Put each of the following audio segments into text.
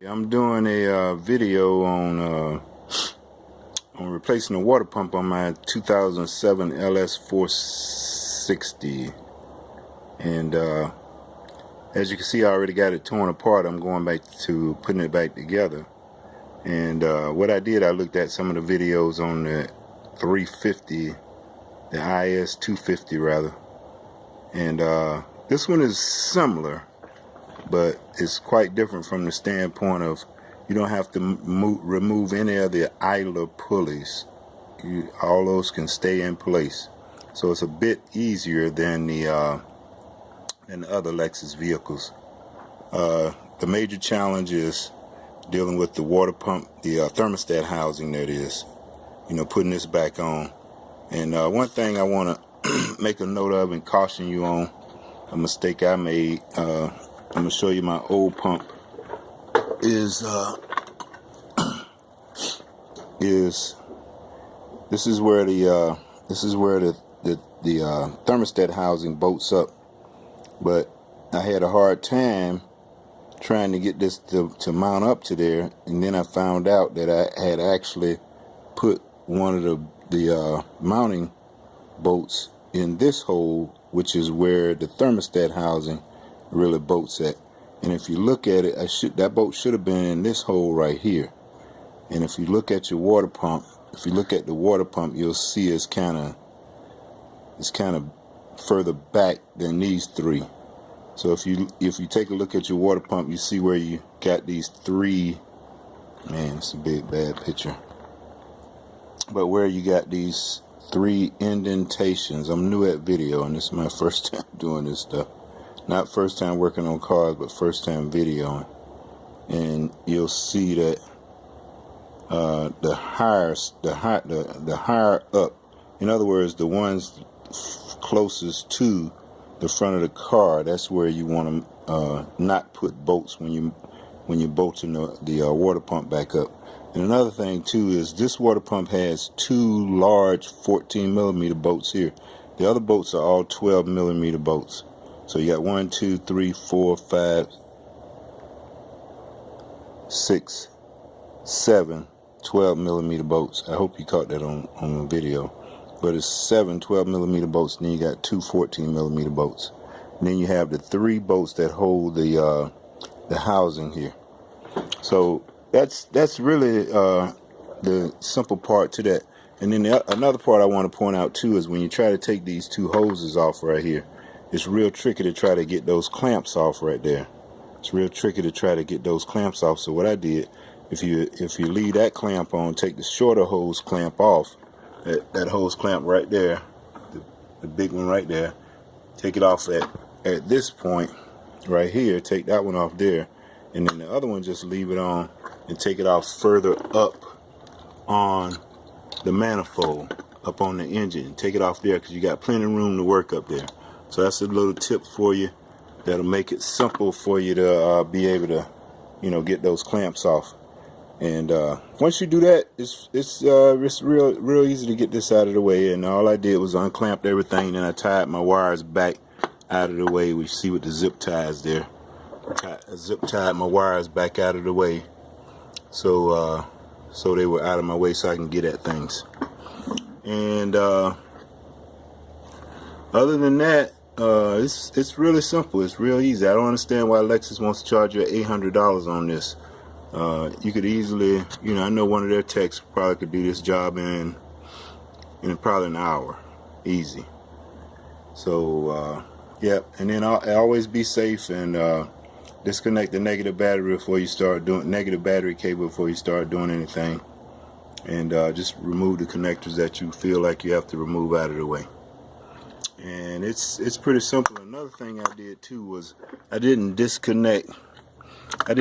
I'm doing a video on replacing the water pump on my 2007 LS460, and as you can see, I already got it torn apart. I'm going back to putting it back together. And what I did, I looked at some of the videos on the 350, the IS250 rather, and this one is similar, but it's quite different from the standpoint of you don't have to remove any of the idler pulleys. All those can stay in place, so it's a bit easier than the other Lexus vehicles. The major challenge is dealing with the water pump, the thermostat housing that is, putting this back on. And one thing I want to make a note of and caution you on, a mistake I made. I'm gonna show you my old pump. This is where the thermostat housing bolts up, but I had a hard time trying to get this to mount up to there, and then I found out that I had actually put one of the mounting bolts in this hole, which is where the thermostat housing really bolts at. And if you look at it, that bolt should have been in this hole right here. And if you look at your water pump, you'll see it's kind of further back than these three. So if you take a look at your water pump, you see where you got these three. Man, it's a big bad picture. But where you got these three indentations. I'm new at video, and this is my first time doing this stuff. Not first time working on cars, but first time videoing. And you'll see that the higher up, in other words, the ones closest to the front of the car, that's where you want to not put bolts when you're bolting the water pump back up. And another thing too is this water pump has two large 14mm bolts here. The other bolts are all 12mm bolts. So you got 1, 2, 3, 4, 5, 6, 7 12mm bolts. I hope you caught that on the video. But it's 7 12mm bolts, and then you got 2 14mm bolts. And then you have the 3 bolts that hold the housing here. So that's really the simple part to that. And then another part I want to point out too is when you try to take these 2 hoses off right here, it's real tricky to try to get those clamps off right there. It's real tricky to try to get those clamps off. So what I did, if you leave that clamp on, take the shorter hose clamp off, that hose clamp right there, the big one right there, take it off at this point right here, take that one off there, and then the other one just leave it on and take it off further up on the manifold, up on the engine. Take it off there because you got plenty of room to work up there. So that's a little tip for you that'll make it simple for you to be able to get those clamps off. And once you do that, it's real easy to get this out of the way. And all I did was unclamped everything, and I tied my wires back out of the way. We see with the zip ties there. I zip tied my wires back out of the way, so they were out of my way so I can get at things. And other than that, it's really simple. It's real easy. I don't understand why Lexus wants to charge you $800 on this. You could easily, I know one of their techs probably could do this job in probably an hour, easy. So, yep. And then always be safe and disconnect the negative battery before you start doing battery cable before you start doing anything. And just remove the connectors that you feel like you have to remove out of the way. And it's pretty simple. Another thing I did too was I didn't disconnect the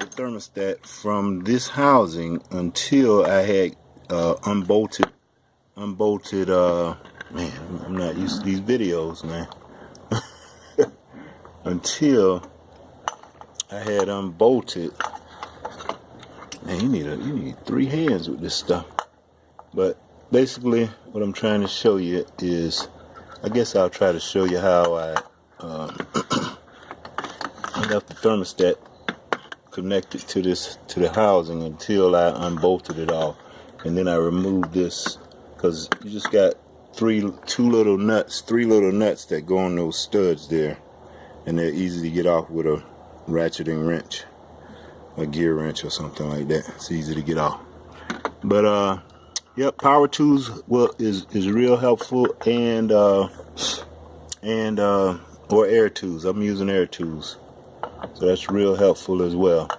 thermostat from this housing until I had unbolted. Man, I'm not used to these videos, man. Until I had unbolted. Man, you need 3 hands with this stuff. But basically, what I'm trying to show you is, I guess I'll try to show you how I left the thermostat connected to the housing until I unbolted it all, and then I removed this because you just got three little nuts that go on those studs there, and they're easy to get off with a ratcheting wrench, a gear wrench or something like that. It's easy to get off. But yep, power tools is real helpful, and or air tools. I'm using air tools, so that's real helpful as well.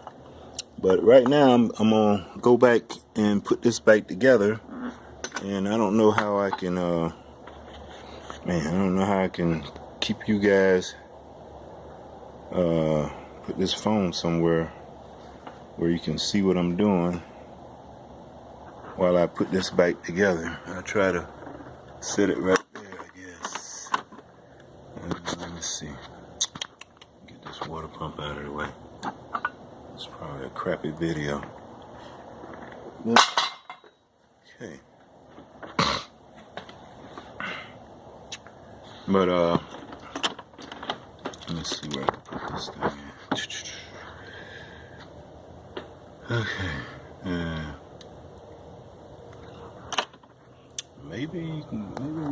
But right now I'm gonna go back and put this back together, and I don't know how I can keep you guys put this phone somewhere where you can see what I'm doing while I put this back together. I'll try to set it right there, I guess. Let me see. Get this water pump out of the way. It's probably a crappy video. Okay. But let me see where I can put this thing in. Okay. Maybe we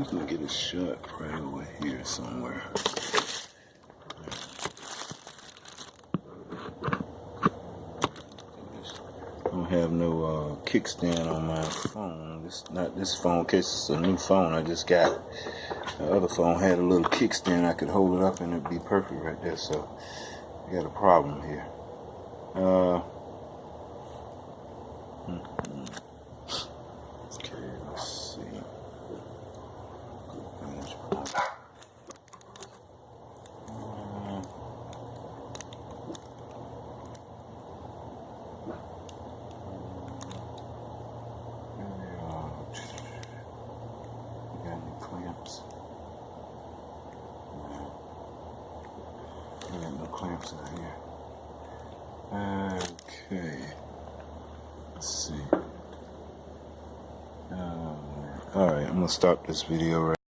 can get a shot right over here somewhere. I don't have no kickstand on my phone. Not this phone, in case it's a new phone I just got. The other phone had a little kickstand I could hold it up and it'd be perfect right there. So I got a problem here. Okay, let's see. Clamps out here. Okay. Let's see. Alright, I'm gonna stop this video right